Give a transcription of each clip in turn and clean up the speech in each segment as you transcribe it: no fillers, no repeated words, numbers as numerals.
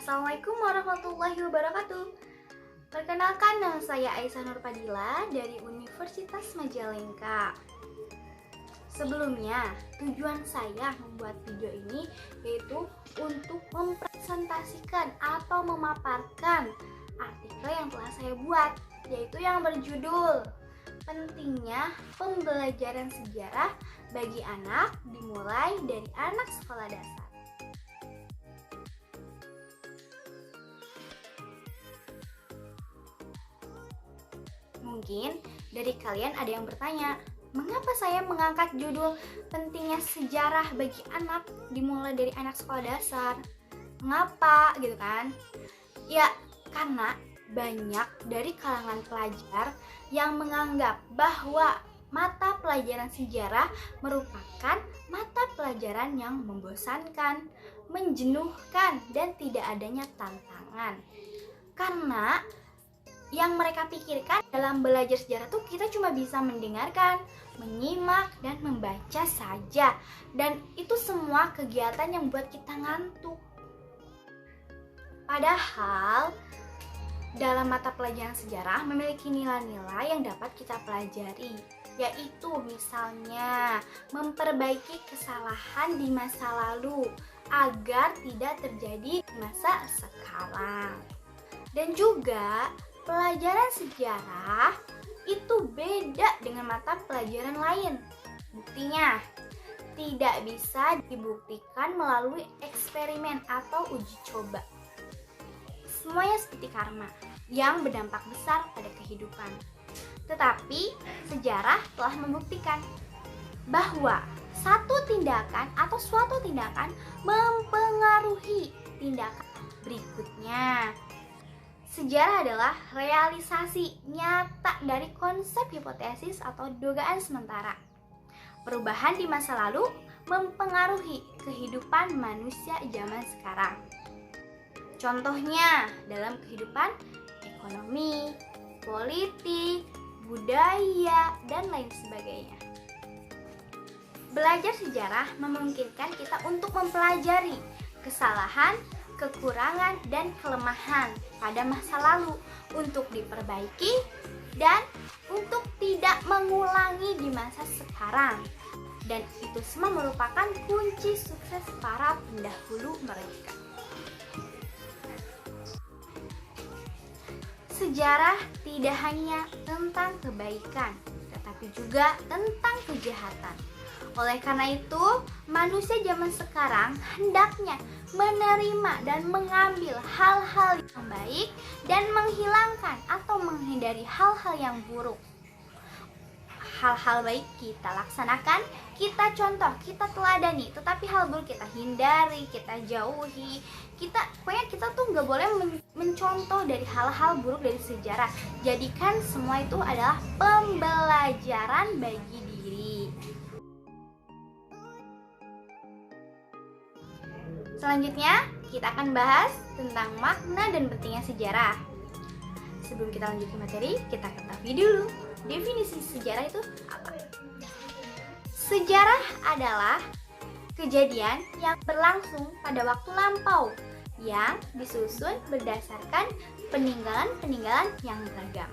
Assalamualaikum warahmatullahi wabarakatuh. Perkenalkan, nama saya Aisyah Nurpadila dari Universitas Majalengka. Sebelumnya, tujuan saya membuat video ini yaitu untuk mempresentasikan atau memaparkan artikel yang telah saya buat, yaitu yang berjudul Pentingnya Pembelajaran Sejarah bagi Anak dimulai dari anak sekolah dasar. Mungkin dari kalian ada yang bertanya, mengapa saya mengangkat judul pentingnya sejarah bagi anak dimulai dari anak sekolah dasar? Mengapa gitu kan? Ya, karena banyak dari kalangan pelajar yang menganggap bahwa mata pelajaran sejarah merupakan mata pelajaran yang membosankan, menjenuhkan, dan tidak adanya tantangan. Karena yang mereka pikirkan dalam belajar sejarah tuh kita cuma bisa mendengarkan, menyimak, dan membaca saja. Dan itu semua kegiatan yang membuat kita ngantuk. Padahal dalam mata pelajaran sejarah memiliki nilai-nilai yang dapat kita pelajari, yaitu misalnya memperbaiki kesalahan di masa lalu agar tidak terjadi di masa sekarang. Dan juga pelajaran sejarah itu beda dengan mata pelajaran lain. Buktinya, tidak bisa dibuktikan melalui eksperimen atau uji coba. Semuanya seperti karma yang berdampak besar pada kehidupan. Tetapi sejarah telah membuktikan bahwa satu tindakan atau suatu tindakan mempengaruhi tindakan berikutnya. Sejarah adalah realisasi nyata dari konsep hipotesis atau dugaan sementara. Perubahan di masa lalu mempengaruhi kehidupan manusia zaman sekarang. Contohnya dalam kehidupan ekonomi, politik, budaya, dan lain sebagainya. Belajar sejarah memungkinkan kita untuk mempelajari kesalahan, kekurangan, dan kelemahan pada masa lalu untuk diperbaiki dan untuk tidak mengulangi di masa sekarang. Dan itu semua merupakan kunci sukses para pendahulu mereka. Sejarah tidak hanya tentang kebaikan, tetapi juga tentang kejahatan. Oleh karena itu, manusia zaman sekarang hendaknya menerima dan mengambil hal-hal yang baik dan menghilangkan atau menghindari hal-hal yang buruk. Hal-hal baik kita laksanakan, kita contoh, kita teladani, tetapi hal buruk kita hindari, kita jauhi. Pokoknya kita tuh nggak boleh mencontoh dari hal-hal buruk dari sejarah. Jadikan semua itu adalah pembelajaran bagi diri. Selanjutnya, kita akan bahas tentang makna dan pentingnya sejarah. Sebelum kita lanjut ke materi, kita ketahui dulu definisi sejarah itu apa. Sejarah adalah kejadian yang berlangsung pada waktu lampau yang disusun berdasarkan peninggalan-peninggalan yang beragam.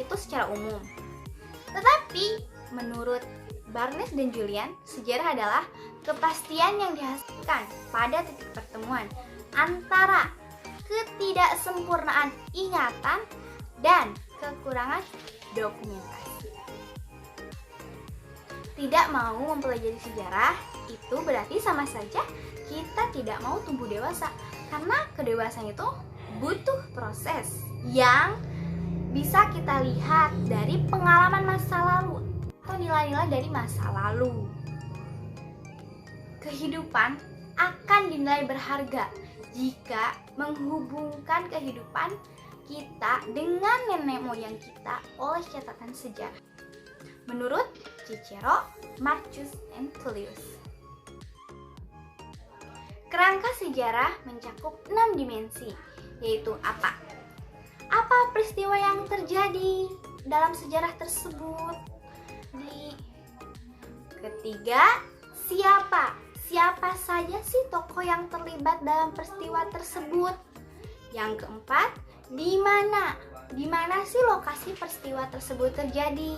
Itu secara umum. Tetapi menurut Barnes dan Julian, sejarah adalah kepastian yang dihasilkan pada titik pertemuan antara ketidaksempurnaan ingatan dan kekurangan dokumentasi. Tidak mau mempelajari sejarah itu berarti sama saja kita tidak mau tumbuh dewasa, karena kedewasaan itu butuh proses yang bisa kita lihat dari pengalaman masa lalu atau nilai-nilai dari masa lalu. Kehidupan akan dinilai berharga jika menghubungkan kehidupan kita dengan nenek moyang kita oleh catatan sejarah. Menurut Cicero, Marcus, and Tullius. Kerangka sejarah mencakup 6 dimensi, yaitu apa? Apa peristiwa yang terjadi dalam sejarah tersebut? Ketiga, siapa siapa saja sih tokoh yang terlibat dalam peristiwa tersebut. Yang keempat, di mana? Di mana sih lokasi peristiwa tersebut terjadi?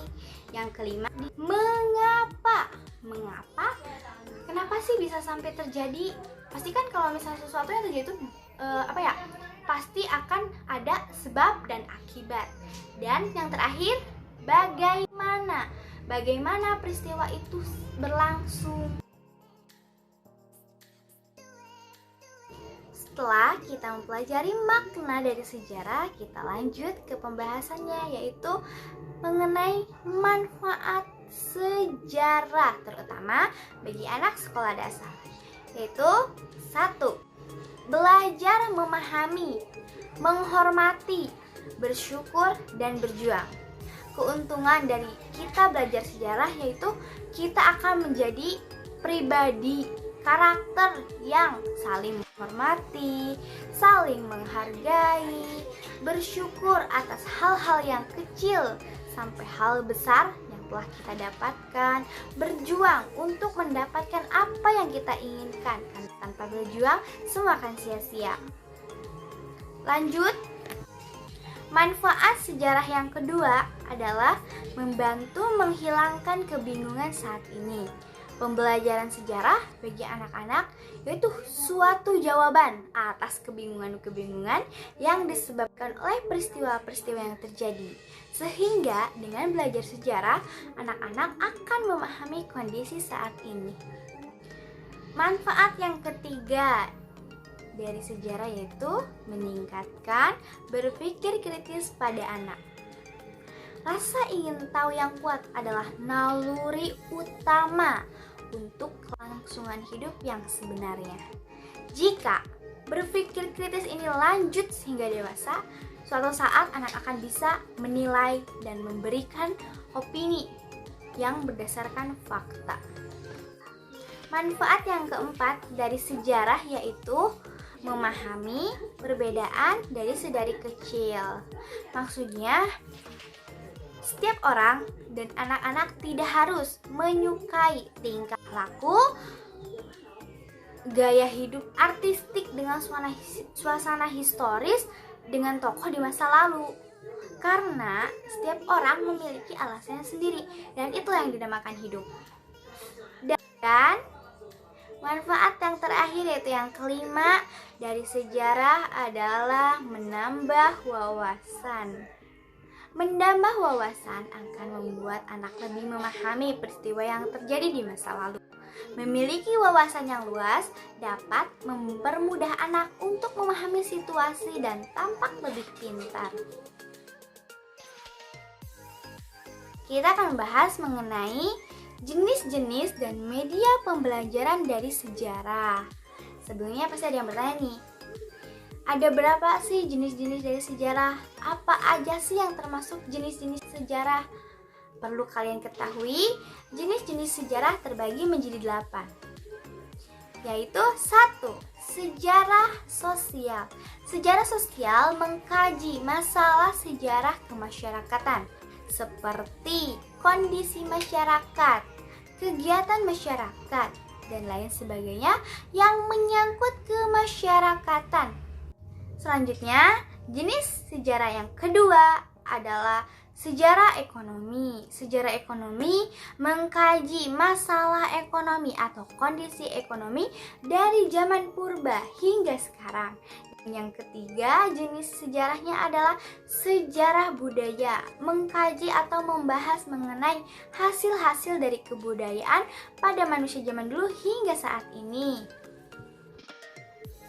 Yang kelima, mengapa? Mengapa? Kenapa sih bisa sampai terjadi? Pasti kan kalau misalnya sesuatu yang terjadi itu pasti akan ada sebab dan akibat. Dan yang terakhir, bagaimana? Bagaimana peristiwa itu berlangsung? Setelah kita mempelajari makna dari sejarah, kita lanjut ke pembahasannya, yaitu mengenai manfaat sejarah, terutama bagi anak sekolah dasar. Yaitu 1. Belajar memahami, menghormati, bersyukur, dan berjuang. Keuntungan dari kita belajar sejarah yaitu kita akan menjadi pribadi, karakter yang saling menghormati, saling menghargai, bersyukur atas hal-hal yang kecil sampai hal besar yang telah kita dapatkan, berjuang untuk mendapatkan apa yang kita inginkan, karena tanpa berjuang semua akan sia-sia. Lanjut, manfaat sejarah yang kedua adalah membantu menghilangkan kebingungan saat ini. Pembelajaran sejarah bagi anak-anak yaitu suatu jawaban atas kebingungan-kebingungan yang disebabkan oleh peristiwa-peristiwa yang terjadi. Sehingga dengan belajar sejarah, anak-anak akan memahami kondisi saat ini. Manfaat yang ketiga dari sejarah yaitu meningkatkan berpikir kritis pada anak. Rasa ingin tahu yang kuat adalah naluri utama untuk kelangsungan hidup yang sebenarnya. Jika berpikir kritis ini lanjut sehingga dewasa, suatu saat anak akan bisa menilai dan memberikan opini yang berdasarkan fakta. Manfaat yang keempat dari sejarah yaitu memahami perbedaan dari sedari kecil. Maksudnya, setiap orang dan anak-anak tidak harus menyukai tingkah laku, gaya hidup artistik dengan suasana historis dengan tokoh di masa lalu. Karena setiap orang memiliki alasannya sendiri dan itulah yang dinamakan hidup. Dan manfaat yang terakhir yaitu yang kelima dari sejarah adalah menambah wawasan. Menambah wawasan akan membuat anak lebih memahami peristiwa yang terjadi di masa lalu. Memiliki wawasan yang luas dapat mempermudah anak untuk memahami situasi dan tampak lebih pintar. Kita akan membahas mengenai jenis-jenis dan media pembelajaran dari sejarah. Sebelumnya pasti ada yang bertanya nih, ada berapa sih jenis-jenis dari sejarah? Apa aja sih yang termasuk jenis-jenis sejarah? Perlu kalian ketahui, jenis-jenis sejarah terbagi menjadi 8. Yaitu 1. Sejarah sosial. Sejarah sosial mengkaji masalah sejarah kemasyarakatan seperti kondisi masyarakat, kegiatan masyarakat, dan lain sebagainya yang menyangkut kemasyarakatan. Selanjutnya, jenis sejarah yang kedua adalah sejarah ekonomi. Sejarah ekonomi mengkaji masalah ekonomi atau kondisi ekonomi dari zaman purba hingga sekarang. Dan yang ketiga, jenis sejarahnya adalah sejarah budaya, mengkaji atau membahas mengenai hasil-hasil dari kebudayaan pada manusia zaman dulu hingga saat ini.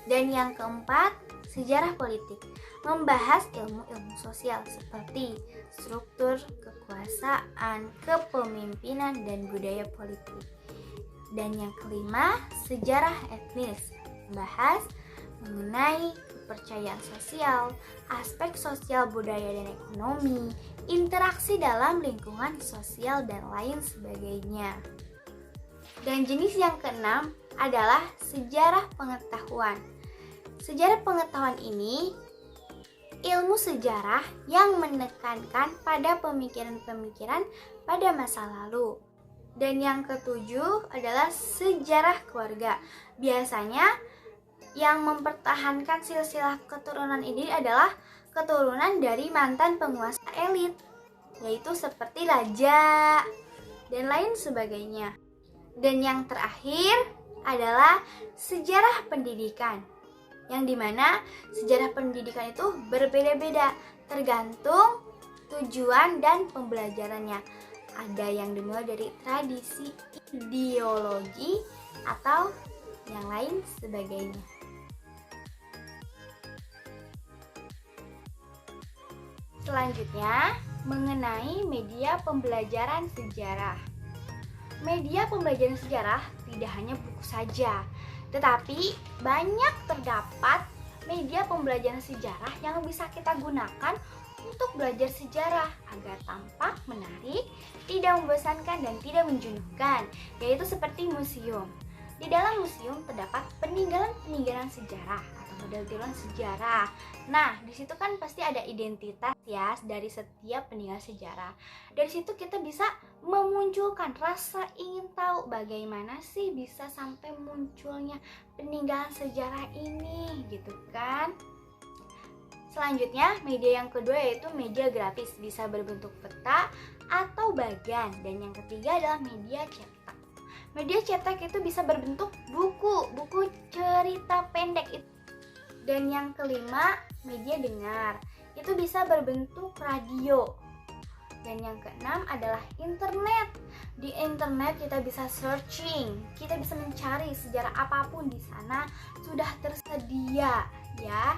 Dan yang keempat, sejarah politik, membahas ilmu-ilmu sosial seperti struktur kekuasaan, kepemimpinan, dan budaya politik. Dan yang kelima, sejarah etnis, membahas mengenai kepercayaan sosial, aspek sosial budaya dan ekonomi, interaksi dalam lingkungan sosial, dan lain sebagainya. Dan jenis yang keenam adalah sejarah pengetahuan. Sejarah pengetahuan ini ilmu sejarah yang menekankan pada pemikiran-pemikiran pada masa lalu Dan yang ketujuh adalah sejarah keluarga. Biasanya yang mempertahankan silsilah keturunan ini adalah keturunan dari mantan penguasa elit, yaitu seperti raja dan lain sebagainya. Dan yang terakhir adalah sejarah pendidikan, yang dimana sejarah pendidikan itu berbeda-beda tergantung tujuan dan pembelajarannya. Ada yang dimulai dari tradisi, ideologi, atau yang lain sebagainya. Selanjutnya, mengenai media pembelajaran sejarah. Media pembelajaran sejarah tidak hanya buku saja, tetapi banyak terdapat media pembelajaran sejarah yang bisa kita gunakan untuk belajar sejarah agar tampak menarik, tidak membosankan, dan tidak menjenuhkan, yaitu seperti museum. Di dalam museum terdapat peninggalan-peninggalan sejarah atau model-modelan sejarah. Nah, di situ kan pasti ada identitas ya dari setiap peninggalan sejarah. Dari situ kita bisa memunculkan rasa ingin tahu bagaimana sih bisa sampai munculnya peninggalan sejarah ini, gitu kan? Selanjutnya, media yang kedua yaitu media grafis, bisa berbentuk peta atau bagan. Dan yang ketiga adalah media cetak. Media cetak itu bisa berbentuk buku cerita pendek. Dan yang kelima, media dengar. Itu bisa berbentuk radio. Dan yang keenam adalah internet. Di internet kita bisa searching, kita bisa mencari sejarah apapun di sana sudah tersedia, ya.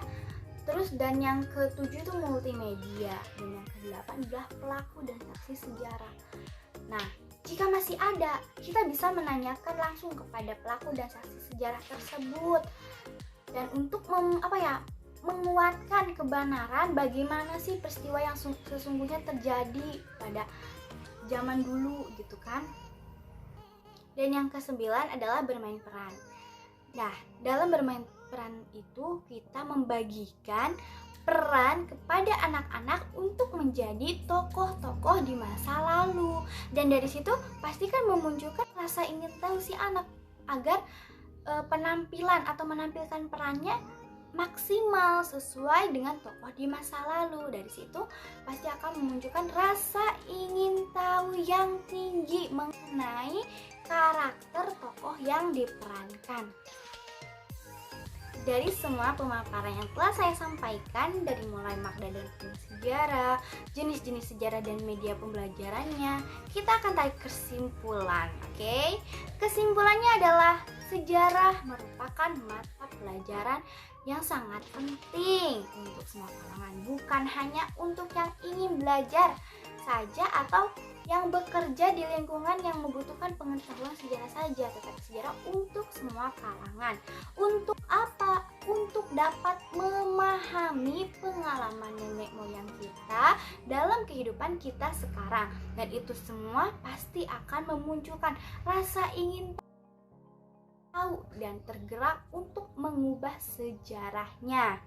Terus dan yang ketujuh itu multimedia, dan yang kedelapan adalah pelaku dan saksi sejarah. Nah, jika masih ada, kita bisa menanyakan langsung kepada pelaku dan saksi sejarah tersebut. Dan untuk menguatkan kebenaran bagaimana sih peristiwa yang sesungguhnya terjadi pada zaman dulu, gitu kan. Dan yang kesembilan adalah bermain peran. Nah, dalam bermain peran itu kita membagikan peran kepada anak-anak untuk menjadi tokoh-tokoh di masa lalu. Dan dari situ pastikan memunculkan rasa ingin tahu si anak agar penampilan atau menampilkan perannya maksimal sesuai dengan tokoh di masa lalu. Dari situ pasti akan memunculkan rasa ingin tahu yang tinggi mengenai karakter tokoh yang diperankan. Dari semua pemaparan yang telah saya sampaikan, dari mulai makna dan sejarah, jenis-jenis sejarah dan media pembelajarannya, kita akan tarik kesimpulan, oke? Kesimpulannya adalah sejarah merupakan mata pelajaran yang sangat penting untuk semua kalangan, bukan hanya untuk yang ingin belajar saja atau yang bekerja di lingkungan yang membutuhkan pengetahuan sejarah saja, tetapi sejarah untuk semua kalangan. Untuk apa? Untuk dapat memahami pengalaman nenek moyang kita dalam kehidupan kita sekarang. Dan itu semua pasti akan memunculkan rasa ingin tahu dan tergerak untuk mengubah sejarahnya.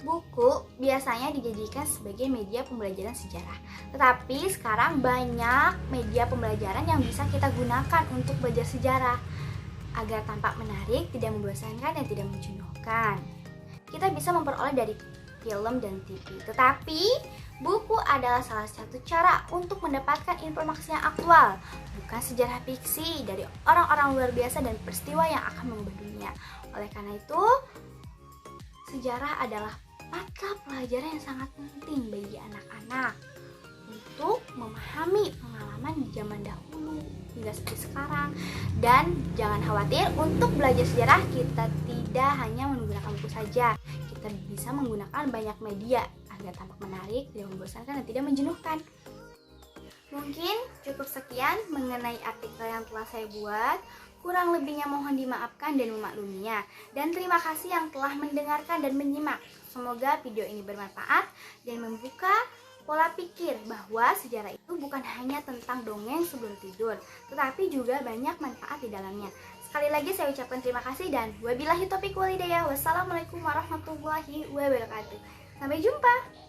Buku biasanya dijadikan sebagai media pembelajaran sejarah, tetapi sekarang banyak media pembelajaran yang bisa kita gunakan untuk belajar sejarah agar tampak menarik, tidak membosankan, dan tidak menjenuhkan. Kita bisa memperoleh dari film dan TV, tetapi buku adalah salah satu cara untuk mendapatkan informasi yang aktual, bukan sejarah fiksi dari orang-orang luar biasa dan peristiwa yang akan mengubah dunia. Oleh karena itu, sejarah adalah mata pelajaran yang sangat penting bagi anak-anak untuk memahami pengalaman di zaman dahulu hingga seperti sekarang. Dan jangan khawatir, untuk belajar sejarah kita tidak hanya menggunakan buku saja, kita bisa menggunakan banyak media agar tampak menarik, tidak membosankan, dan tidak menjenuhkan. Mungkin cukup sekian mengenai artikel yang telah saya buat. Kurang lebihnya mohon dimaafkan dan memakluminya. Dan terima kasih yang telah mendengarkan dan menyimak. Semoga video ini bermanfaat dan membuka pola pikir bahwa sejarah itu bukan hanya tentang dongeng sebelum tidur, tetapi juga banyak manfaat di dalamnya. Sekali lagi saya ucapkan terima kasih dan wabillahi taufiq wal hidayah. Wassalamualaikum warahmatullahi wabarakatuh. Sampai jumpa.